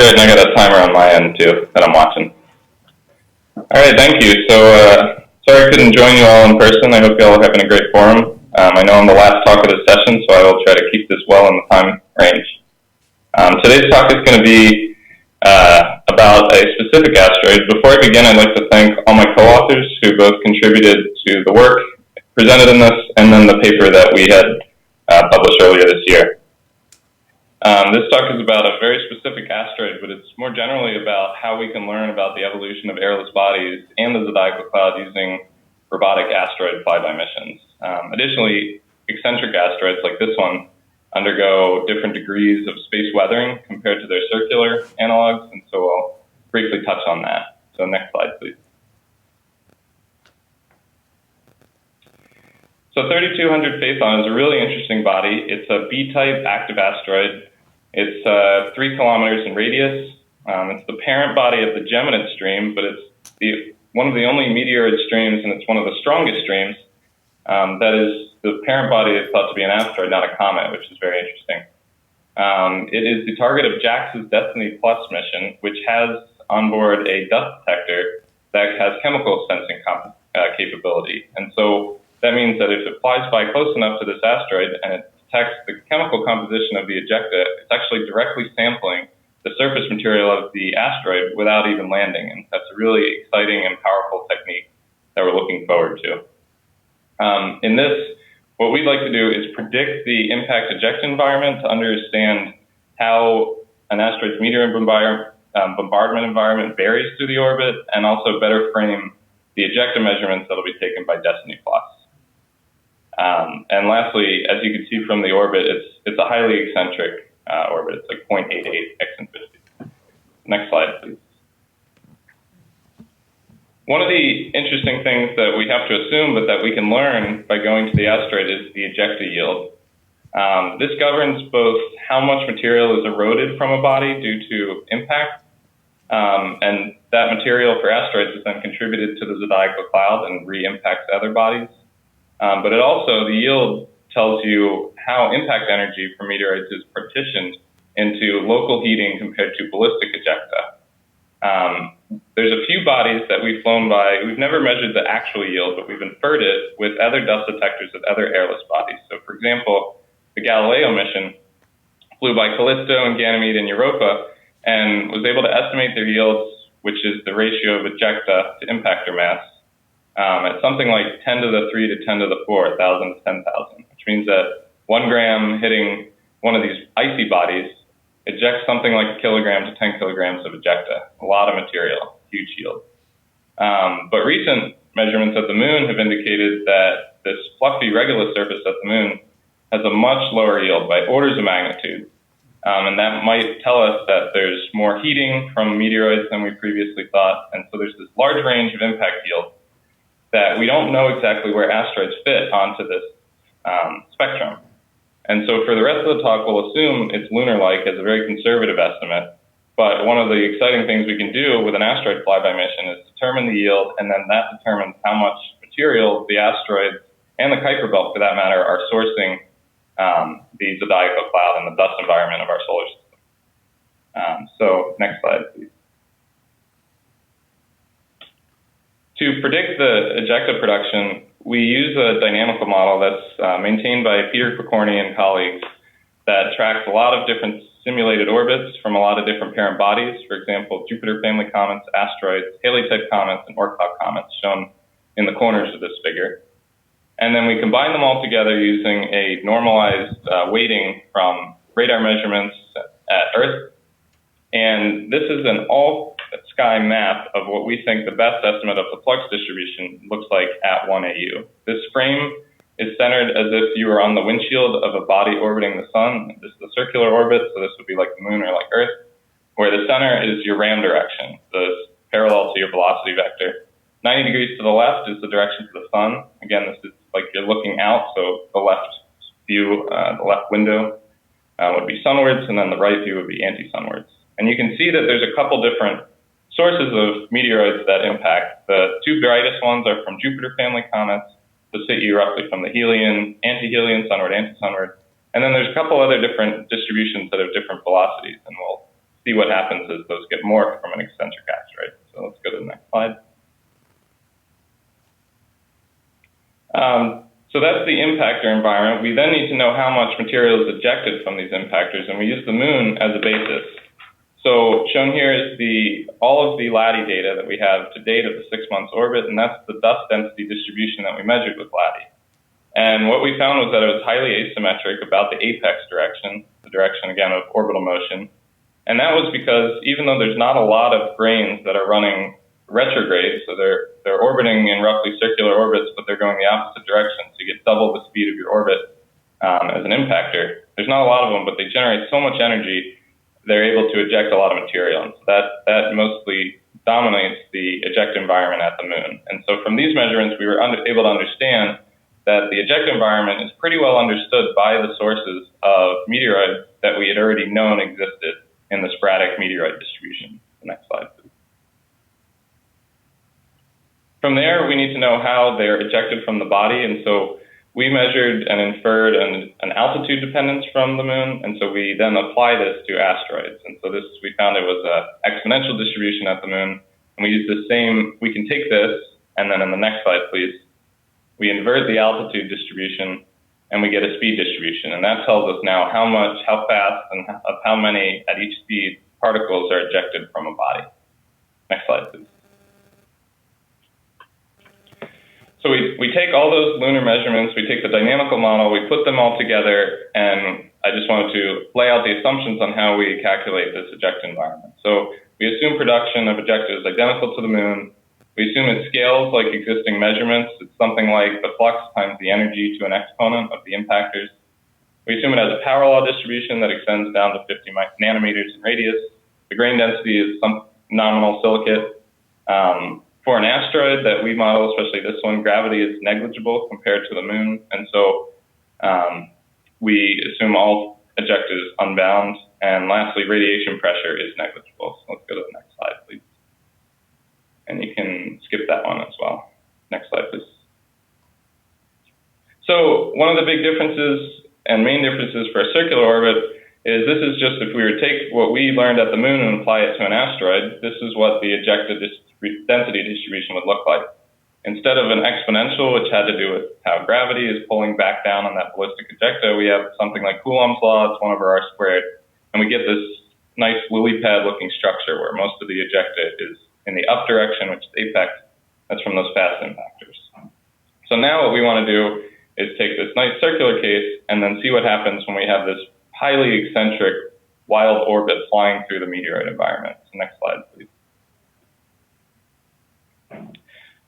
great, and I got a timer on my end too that I'm watching. All right, thank you. So, sorry I couldn't join you all in person. I hope you all are having a great forum. I know I'm the last talk of the session, so I will try to keep this well in the time range. Today's talk is going to be about a specific asteroid. Before I begin, I'd like to thank all my co-authors who both contributed to the work presented in this and then the paper that we had published earlier this year. This talk is about a very specific asteroid, but it's more generally about how we can learn about the evolution of airless bodies and the zodiacal cloud using robotic asteroid flyby missions. Additionally, eccentric asteroids like this one undergo different degrees of space weathering compared to their circular analogs, and so I'll briefly touch on that. So next slide, please. So 3200 Phaethon is a really interesting body. It's a B-type active asteroid. It's 3 kilometers in radius. It's the parent body of the Geminid stream, but it's one of the only meteoroid streams, and it's one of the strongest streams. That is, the parent body is thought to be an asteroid, not a comet, which is very interesting. It is the target of JAXA's Destiny Plus mission, which has on board a dust detector that has chemical sensing capability. And so that means that if it flies by close enough to this asteroid and it detects the chemical composition of the ejecta, it's actually directly sampling the surface material of the asteroid without even landing. And that's a really exciting and powerful technique that we're looking forward to. In this, what we'd like to do is predict the impact eject environment to understand how an asteroid's meteor bombardment environment varies through the orbit, and also better frame the ejecta measurements that will be taken by Destiny Plus. And lastly, as you can see from the orbit, it's a highly eccentric orbit. It's like 0.88 eccentricity. Next slide, please. One of the interesting things that we have to assume, but that we can learn by going to the asteroid, is the Ejector Yield. This governs both how much material is eroded from a body due to impact, and that material for asteroids is then contributed to the zodiacal cloud and re-impacts other bodies. But it also, the yield tells you how impact energy from meteorites is partitioned into local heating compared to ballistic ejecta. There's a few bodies that we've flown by. We've never measured the actual yield, but we've inferred it with other dust detectors of other airless bodies. So for example, the Galileo mission flew by Callisto and Ganymede and Europa and was able to estimate their yields, which is the ratio of ejecta to impactor mass, at something like 10 to the 3 to 10 to the 4, 1,000 to 10,000, which means that 1 gram hitting one of these icy bodies ejects something like 1 kilogram to 10 kilograms of ejecta, a lot of material, huge yield. But recent measurements at the moon have indicated that this fluffy regolith surface at the moon has a much lower yield by orders of magnitude. And that might tell us that there's more heating from meteoroids than we previously thought. And so there's this large range of impact yield that we don't know exactly where asteroids fit onto this spectrum. And so for the rest of the talk, we'll assume it's lunar-like as a very conservative estimate. But one of the exciting things we can do with an asteroid flyby mission is determine the yield, and then that determines how much material the asteroids and the Kuiper belt, for that matter, are sourcing the zodiacal cloud and the dust environment of our solar system. So next slide, please. To predict the ejecta production, we use a dynamical model that's maintained by Peter Picorni and colleagues that tracks a lot of different simulated orbits from a lot of different parent bodies. For example, Jupiter family comets, asteroids, Halley-type comets, and Oort-Cloud comets shown in the corners of this figure. And then we combine them all together using a normalized weighting from radar measurements at Earth. And this is an all-sky map of what we think the best estimate of the flux distribution looks like at 1 AU. This frame is centered as if you were on the windshield of a body orbiting the sun. This is the circular orbit, so this would be like the moon or like Earth, where the center is your ram direction, the parallel to your velocity vector. 90 degrees to the left is the direction to the sun. Again, this is like you're looking out, so the left view, the left window would be sunwards, and then the right view would be anti-sunwards. And you can see that there's a couple different sources of meteoroids that impact. The 2 brightest ones are from Jupiter family comets. Those hit you roughly from the helion, anti-helion, sunward, anti-sunward. And then there's a couple other different distributions that have different velocities, and we'll see what happens as those get morphed from an eccentric asteroid. So let's go to the next slide. So that's the impactor environment. We then need to know how much material is ejected from these impactors, and we use the moon as a basis. So shown here is all of the LADI data that we have to date of the 6 months orbit, and that's the dust density distribution that we measured with LADI. And what we found was that it was highly asymmetric about the apex direction, the direction, again, of orbital motion. And that was because even though there's not a lot of grains that are running retrograde, so they're orbiting in roughly circular orbits, but they're going the opposite direction, so you get double the speed of your orbit as an impactor. There's not a lot of them, but they generate so much energy, they're able to eject a lot of material. And so that mostly dominates the eject environment at the moon. And so from these measurements, we were able to understand that the eject environment is pretty well understood by the sources of meteoroids that we had already known existed in the sporadic meteoroid distribution. The next slide, please. From there, we need to know how they're ejected from the body, and so we measured and inferred an altitude dependence from the moon, and so we then apply this to asteroids. And so we found it was an exponential distribution at the moon, and we use the same, we can take this, and then in the next slide, please, we invert the altitude distribution, and we get a speed distribution, and that tells us now how fast, and of how many at each speed particles are ejected from a body. Next slide, please. So we take all those lunar measurements, we take the dynamical model, we put them all together, and I just wanted to lay out the assumptions on how we calculate this eject environment. So we assume production of ejecta is identical to the moon. We assume it scales like existing measurements. It's something like the flux times the energy to an exponent of the impactors. We assume it has a power law distribution that extends down to 50 nanometers in radius. The grain density is some nominal silicate. For an asteroid that we model, especially this one, gravity is negligible compared to the moon. And so we assume all ejecta is unbound. And lastly, radiation pressure is negligible. So let's go to the next slide, please. And you can skip that one as well. Next slide, please. So one of the big differences and main differences for a circular orbit is this is just if we were to take what we learned at the moon and apply it to an asteroid, this is what the ejecta density distribution would look like. Instead of an exponential, which had to do with how gravity is pulling back down on that ballistic ejecta, we have something like Coulombs Law, it's 1 over r squared, and we get this nice lily pad looking structure where most of the ejecta is in the up direction, which is apex. That's from those fast impactors. So now what we want to do is take this nice circular case and then see what happens when we have this highly eccentric wild orbit flying through the meteoroid environment. So next slide, please.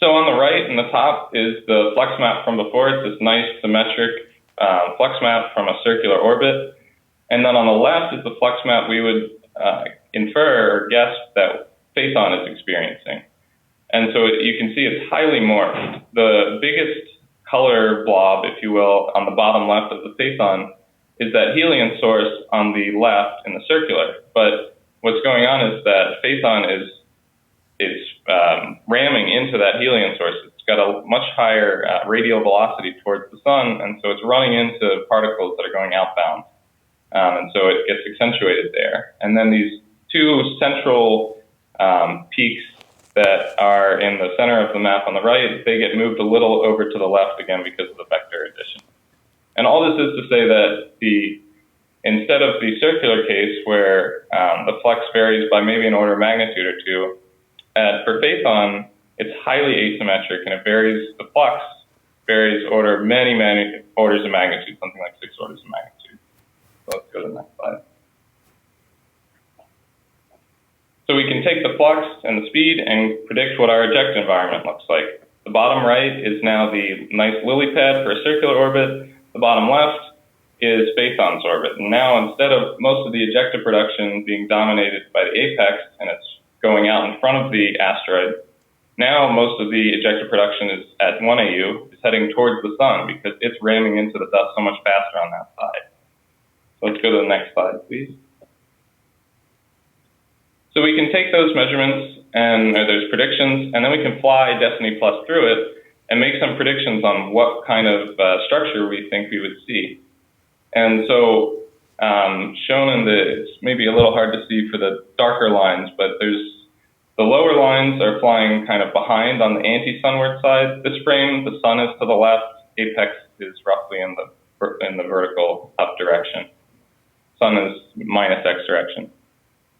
So on the right in the top is the flux map from before. It's this nice symmetric flux map from a circular orbit. And then on the left is the flux map we would infer or guess that Phaethon is experiencing. And so you can see it's highly morphed. The biggest color blob, if you will, on the bottom left of the Phaethon is that helium source on the left in the circular. But what's going on is that Phaethon is ramming into that helium source. It's got a much higher radial velocity towards the sun, and so it's running into particles that are going outbound. And so it gets accentuated there. And then these two central peaks that are in the center of the map on the right, they get moved a little over to the left again because of the vector addition. And all this is to say that instead of the circular case where the flux varies by maybe an order of magnitude or two, for Phaethon, it's highly asymmetric and it varies, the flux varies many, many orders of magnitude, something like 6 orders of magnitude. So let's go to the next slide. So we can take the flux and the speed and predict what our eject environment looks like. The bottom right is now the nice lily pad for a circular orbit. The bottom left is Phaethon's orbit. And now instead of most of the ejector production being dominated by the apex and it's going out in front of the asteroid, now most of the ejector production is at 1 AU, is heading towards the sun because it's ramming into the dust so much faster on that side. So let's go to the next slide, please. So we can take those measurements and those predictions, and then we can fly Destiny Plus through it and make some predictions on what kind of structure we think we would see. And so shown in it's maybe a little hard to see for the darker lines, but the lower lines are flying kind of behind on the anti-sunward side. This frame, the sun is to the left, apex is roughly in the vertical up direction. Sun is minus X direction.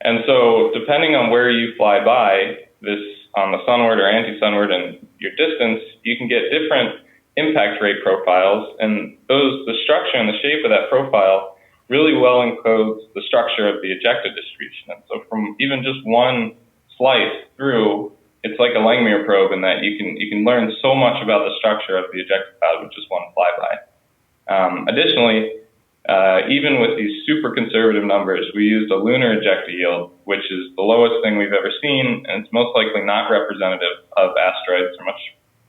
And so depending on where you fly by, this on the sunward or anti-sunward and your distance, you can get different impact rate profiles, and the structure and the shape of that profile really well encodes the structure of the ejecta distribution. And so from even just one slice through, it's like a Langmuir probe in that you can learn so much about the structure of the ejecta cloud with just one flyby. Additionally, even with these super conservative numbers, we used a lunar ejector yield, which is the lowest thing we've ever seen, and it's most likely not representative of asteroids. They're much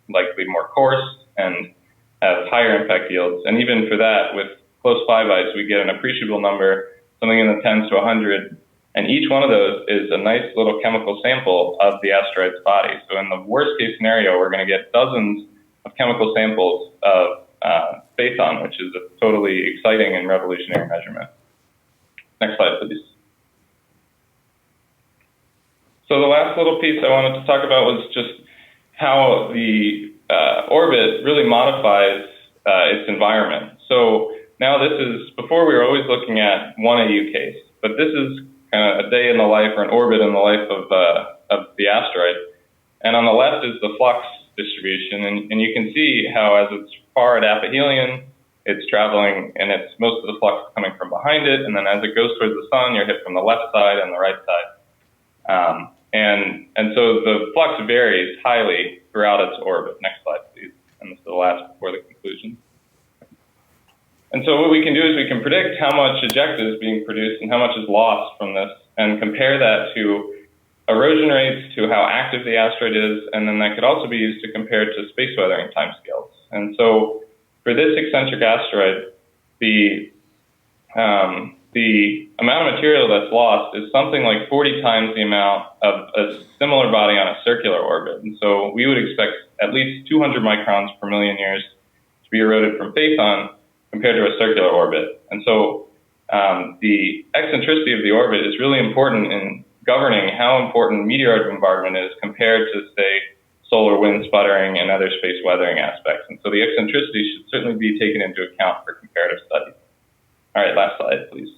likely more coarse and have higher impact yields. And even for that, with close flybys, we get an appreciable number, something in the 10s to 100. And each one of those is a nice little chemical sample of the asteroid's body. So in the worst case scenario, we're going to get dozens of chemical samples of Phaethon, which is a totally exciting and revolutionary measurement. Next slide, please. So the last little piece I wanted to talk about was just how the orbit really modifies its environment. So now this is, before we were always looking at one AU case, but this is kind of a day in the life or an orbit in the life of the asteroid. And on the left is the flux distribution, and you can see how as it's far at aphelion, it's traveling, and it's most of the flux coming from behind it, and then as it goes towards the sun, you're hit from the left side and the right side. And so the flux varies highly throughout its orbit. Next slide, please. And this is the last before the conclusion. And so what we can do is we can predict how much ejecta is being produced and how much is lost from this, and compare that to erosion rates, to how active the asteroid is, and then that could also be used to compare to space weathering timescales. And so for this eccentric asteroid, the amount of material that's lost is something like 40 times the amount of a similar body on a circular orbit. And so we would expect at least 200 microns per million years to be eroded from Phaethon compared to a circular orbit. And so the eccentricity of the orbit is really important in governing how important meteoroid bombardment is compared to, say, solar wind sputtering and other space weathering aspects. And so the eccentricity should certainly be taken into account for comparative studies. All right, last slide, please.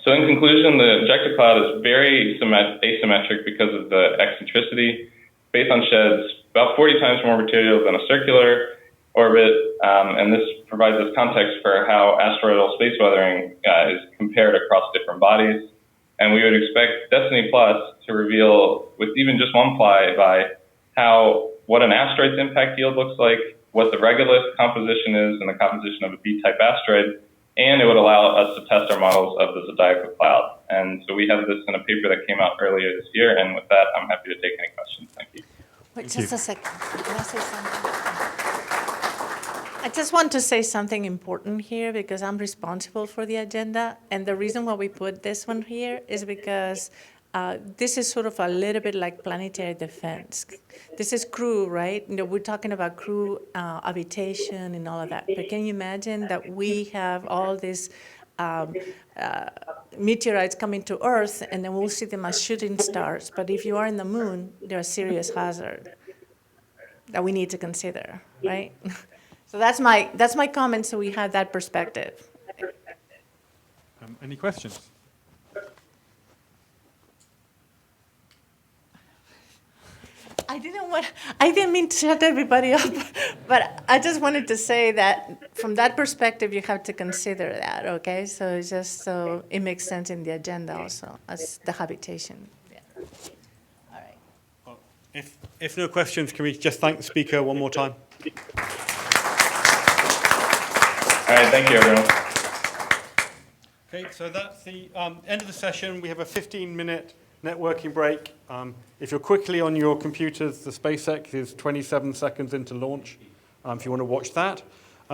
So in conclusion, the ejecta cloud is very asymmetric because of the eccentricity. Phaethon sheds about 40 times more material than a circular orbit, and this provides us context for how asteroidal space weathering is compared across different bodies. And we would expect Destiny Plus to reveal, with even just one flyby, what an asteroid's impact yield looks like, what the regolith composition is and the composition of a B-type asteroid, and it would allow us to test our models of the zodiacal cloud. And so we have this in a paper that came out earlier this year, and with that, I'm happy to take any questions. Thank you. Wait, just a second. Can I say something? I just want to say something important here because I'm responsible for the agenda, and the reason why we put this one here is because this is sort of a little bit like Planetary Defense. This is crew, right? You know, we're talking about crew habitation and all of that, but can you imagine that we have all these meteorites coming to Earth, and then we'll see them as shooting stars, but if you are in the moon, they're a serious hazard that we need to consider, right? So that's my comment, so we have that perspective. Any questions? I didn't mean to shut everybody up, but I just wanted to say that from that perspective, you have to consider that, okay? So it's just so it makes sense in the agenda also as the habitation. Yeah. All right. Well, if no questions, can we just thank the speaker one more time? All right, thank you, everyone. Okay, so that's the end of the session. We have a 15-minute networking break. If you're quickly on your computers, the SpaceX is 27 seconds into launch, if you want to watch that.